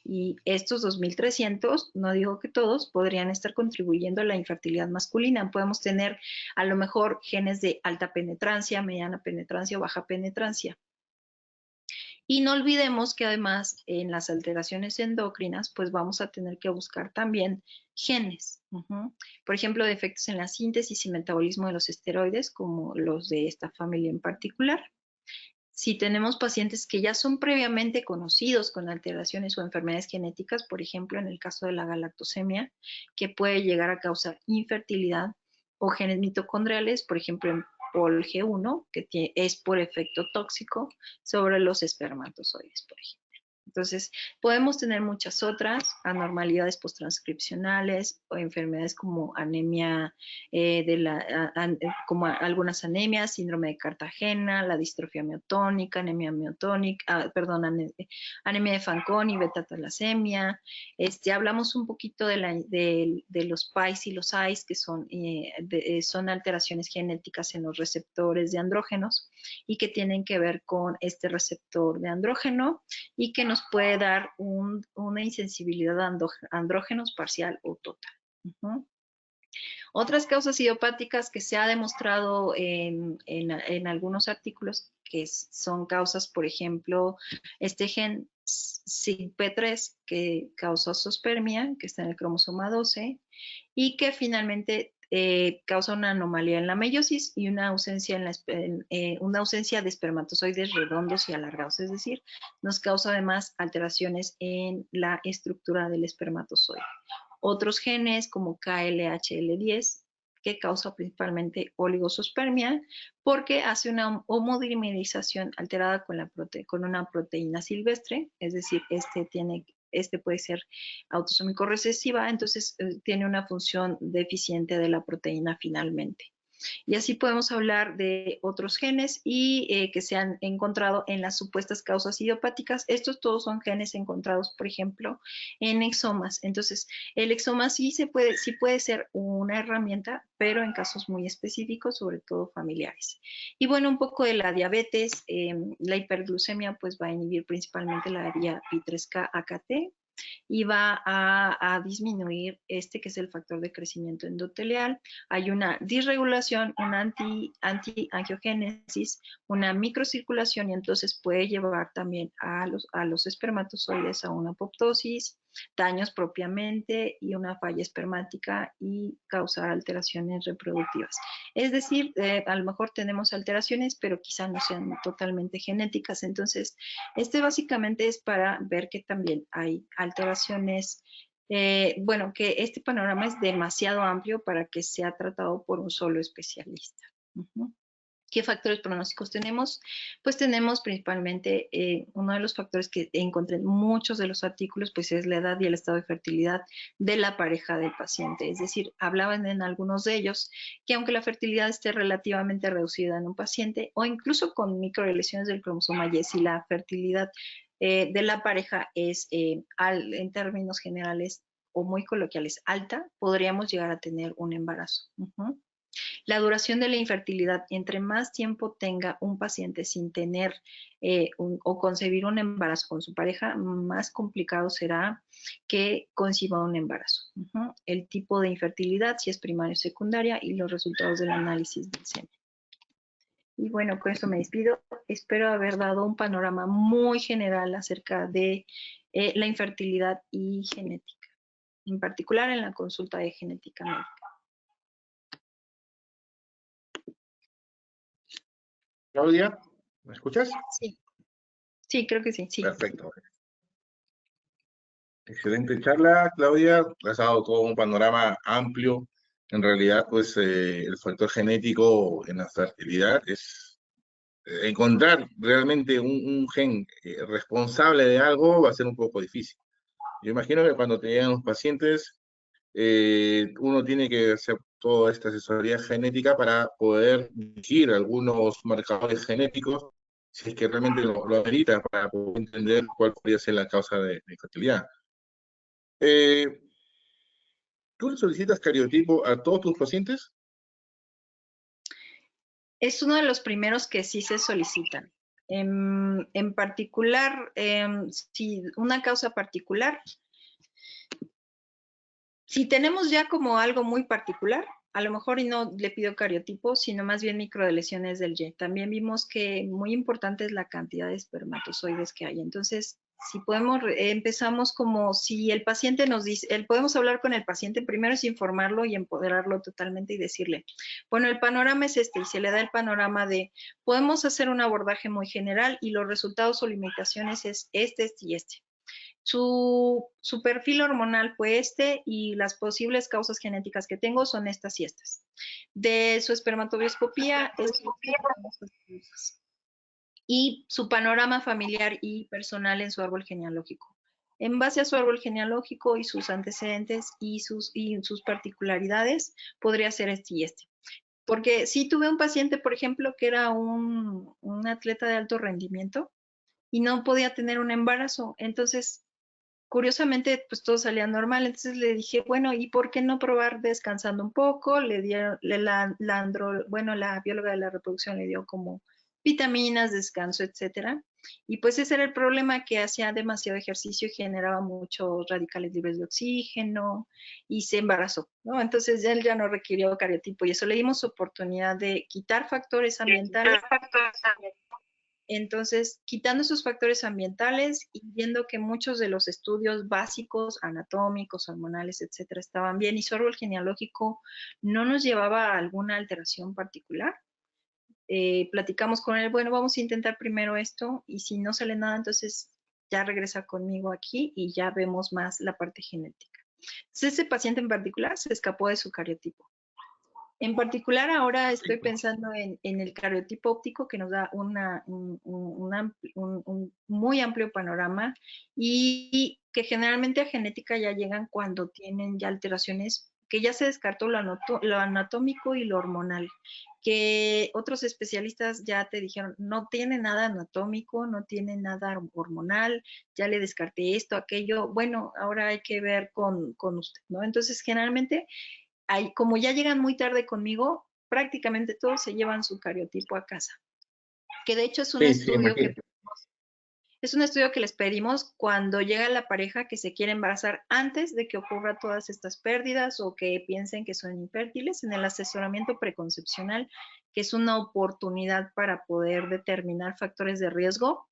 C: Y estos 2.300, no digo que todos, podrían estar contribuyendo a la infertilidad masculina. Podemos tener a lo mejor genes de alta penetrancia, mediana penetrancia o baja penetrancia. Y no olvidemos que además en las alteraciones endocrinas, pues vamos a tener que buscar también genes. Por ejemplo, defectos en la síntesis y metabolismo de los esteroides, como los de esta familia en particular. Si tenemos pacientes que ya son previamente conocidos con alteraciones o enfermedades genéticas, por ejemplo, en el caso de la galactosemia, que puede llegar a causar infertilidad, o genes mitocondriales, por ejemplo, en POLG1, que es por efecto tóxico sobre los espermatozoides, por ejemplo. Entonces, podemos tener muchas otras anormalidades posttranscripcionales o enfermedades como anemia, como algunas anemias, síndrome de Cartagena, la distrofia miotónica, anemia miotónica, anemia de Fanconi, beta-talasemia. Hablamos un poquito de los PAIS y los AIS, que son alteraciones genéticas en los receptores de andrógenos y que tienen que ver con este receptor de andrógeno y que nos puede dar una insensibilidad a andrógenos parcial o total. Otras causas idiopáticas que se ha demostrado en algunos artículos, que son causas, por ejemplo, este gen SIGP3 que causa zoospermia, que está en el cromosoma 12, y que finalmente causa una anomalía en la meiosis y una ausencia de espermatozoides redondos y alargados, es decir, nos causa además alteraciones en la estructura del espermatozoide. Otros genes como KLHL10, que causa principalmente oligosospermia, porque hace una homodimerización alterada con una proteína silvestre, es decir, este puede ser autosómico recesiva, entonces tiene una función deficiente de la proteína finalmente. Y así podemos hablar de otros genes y que se han encontrado en las supuestas causas idiopáticas. Estos todos son genes encontrados, por ejemplo, en exomas. Entonces, el exoma sí puede ser una herramienta, pero en casos muy específicos, sobre todo familiares. Y bueno, un poco de la diabetes, la hiperglucemia pues va a inhibir principalmente la vía P3K-AKT y va a disminuir este que es el factor de crecimiento endotelial. Hay una disregulación, una antiangiogénesis, una microcirculación y entonces puede llevar también a los espermatozoides a una apoptosis, daños propiamente y una falla espermática y causar alteraciones reproductivas. Es decir, a lo mejor tenemos alteraciones, pero quizá no sean totalmente genéticas. Entonces, este básicamente es para ver que también hay alteraciones. Bueno, que este panorama es demasiado amplio para que sea tratado por un solo especialista. ¿Qué factores pronósticos tenemos? Pues tenemos principalmente uno de los factores que encontré en muchos de los artículos, pues es la edad y el estado de fertilidad de la pareja del paciente. Es decir, hablaban en algunos de ellos que aunque la fertilidad esté relativamente reducida en un paciente o incluso con microlesiones del cromosoma Y, si la fertilidad de la pareja es en términos generales o muy coloquiales alta, podríamos llegar a tener un embarazo. La duración de la infertilidad, entre más tiempo tenga un paciente sin tener o concebir un embarazo con su pareja, más complicado será que conciba un embarazo. El tipo de infertilidad, si es primaria o secundaria, y los resultados del análisis del semen. Y bueno, con esto me despido. Espero haber dado un panorama muy general acerca de la infertilidad y genética, en particular en la consulta de genética médica.
A: Claudia, ¿me escuchas?
C: Sí, creo que sí.
A: Perfecto. Excelente charla, Claudia. Has dado todo un panorama amplio. En realidad, pues el factor genético en la fertilidad es encontrar realmente un gen responsable de algo va a ser un poco difícil. Yo imagino que cuando te llegan los pacientes, uno tiene que hacer toda esta asesoría genética para poder dirigir algunos marcadores genéticos, si es que realmente lo amerita, para poder entender cuál podría ser la causa de infertilidad. ¿Tú le solicitas cariotipo a todos tus pacientes?
C: Es uno de los primeros que sí se solicitan. En particular, si una causa particular, si tenemos ya como algo muy particular, a lo mejor y no le pido cariotipo, sino más bien microlesiones del Y. También vimos que muy importante es la cantidad de espermatozoides que hay. Entonces, si podemos, empezamos como si el paciente nos dice, podemos hablar con el paciente, primero es informarlo y empoderarlo totalmente y decirle, bueno, el panorama es este, y se le da el panorama de, podemos hacer un abordaje muy general y los resultados o limitaciones es este y este. Su perfil hormonal fue este y las posibles causas genéticas que tengo son estas y estas. De su espermatobioscopía y su panorama familiar y personal en su árbol genealógico. En base a su árbol genealógico y sus antecedentes y sus particularidades, podría ser este y este. Porque sí tuve un paciente, por ejemplo, que era un atleta de alto rendimiento y no podía tener un embarazo. Entonces, curiosamente, pues todo salía normal. Entonces le dije, bueno, ¿y por qué no probar descansando un poco? Le dieron, la bióloga de la reproducción le dio como vitaminas, descanso, etcétera. Y pues ese era el problema, que hacía demasiado ejercicio y generaba muchos radicales libres de oxígeno y se embarazó, ¿no? Entonces él ya no requirió cariotipo y eso le dimos oportunidad de quitar factores ambientales. Entonces, quitando esos factores ambientales y viendo que muchos de los estudios básicos, anatómicos, hormonales, etcétera, estaban bien y su árbol genealógico no nos llevaba a alguna alteración particular, platicamos con él, bueno, vamos a intentar primero esto y si no sale nada, entonces ya regresa conmigo aquí y ya vemos más la parte genética. Entonces, ese paciente en particular se escapó de su cariotipo. En particular, ahora estoy pensando en el cariotipo óptico, que nos da un muy amplio panorama y que generalmente a genética ya llegan cuando tienen ya alteraciones que ya se descartó lo anatómico y lo hormonal, que otros especialistas ya te dijeron, no tiene nada anatómico, no tiene nada hormonal, ya le descarté esto, aquello, bueno, ahora hay que ver con usted, ¿no? Entonces, generalmente, como ya llegan muy tarde conmigo, prácticamente todos se llevan su cariotipo a casa, que de hecho es un
A: Sí, sí,
C: estudio
A: imagino.
C: es un estudio que les pedimos cuando llega la pareja que se quiere embarazar antes de que ocurra todas estas pérdidas o que piensen que son infértiles en el asesoramiento preconcepcional, que es una oportunidad para poder determinar factores de riesgo.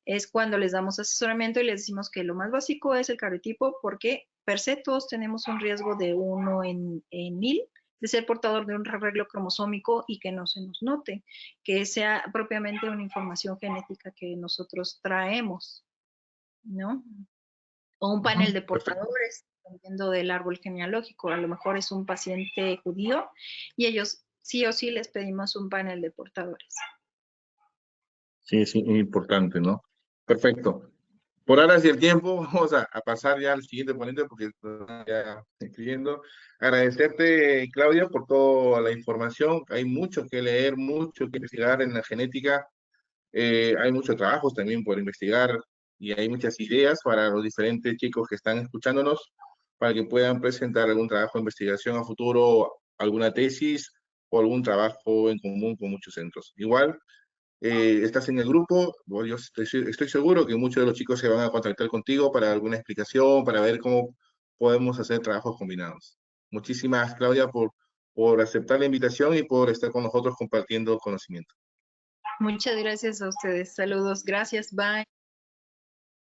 C: Es cuando les damos asesoramiento y les decimos que lo más básico es el cariotipo porque per se todos tenemos un riesgo de 1 en 1000 de ser portador de un arreglo cromosómico y que no se nos note, que sea propiamente una información genética que nosotros traemos, ¿no? O un panel de
A: Perfecto.
C: portadores, dependiendo del árbol genealógico. A lo mejor es un paciente judío y ellos sí o sí les pedimos un panel de portadores.
A: Sí, es importante, ¿no? Perfecto. Por ahora, si el tiempo, vamos a pasar ya al siguiente ponente porque ya escribiendo. Agradecerte, Claudia, por toda la información. Hay mucho que leer, mucho que investigar en la genética. Hay muchos trabajos también por investigar y hay muchas ideas para los diferentes chicos que están escuchándonos para que puedan presentar algún trabajo de investigación a futuro, alguna tesis o algún trabajo en común con muchos centros. Igual, estás en el grupo, yo estoy seguro que muchos de los chicos se van a contactar contigo para alguna explicación, para ver cómo podemos hacer trabajos combinados. Muchísimas, Claudia, por aceptar la invitación y por estar con nosotros compartiendo conocimiento.
C: Muchas gracias a ustedes. Saludos. Gracias. Bye.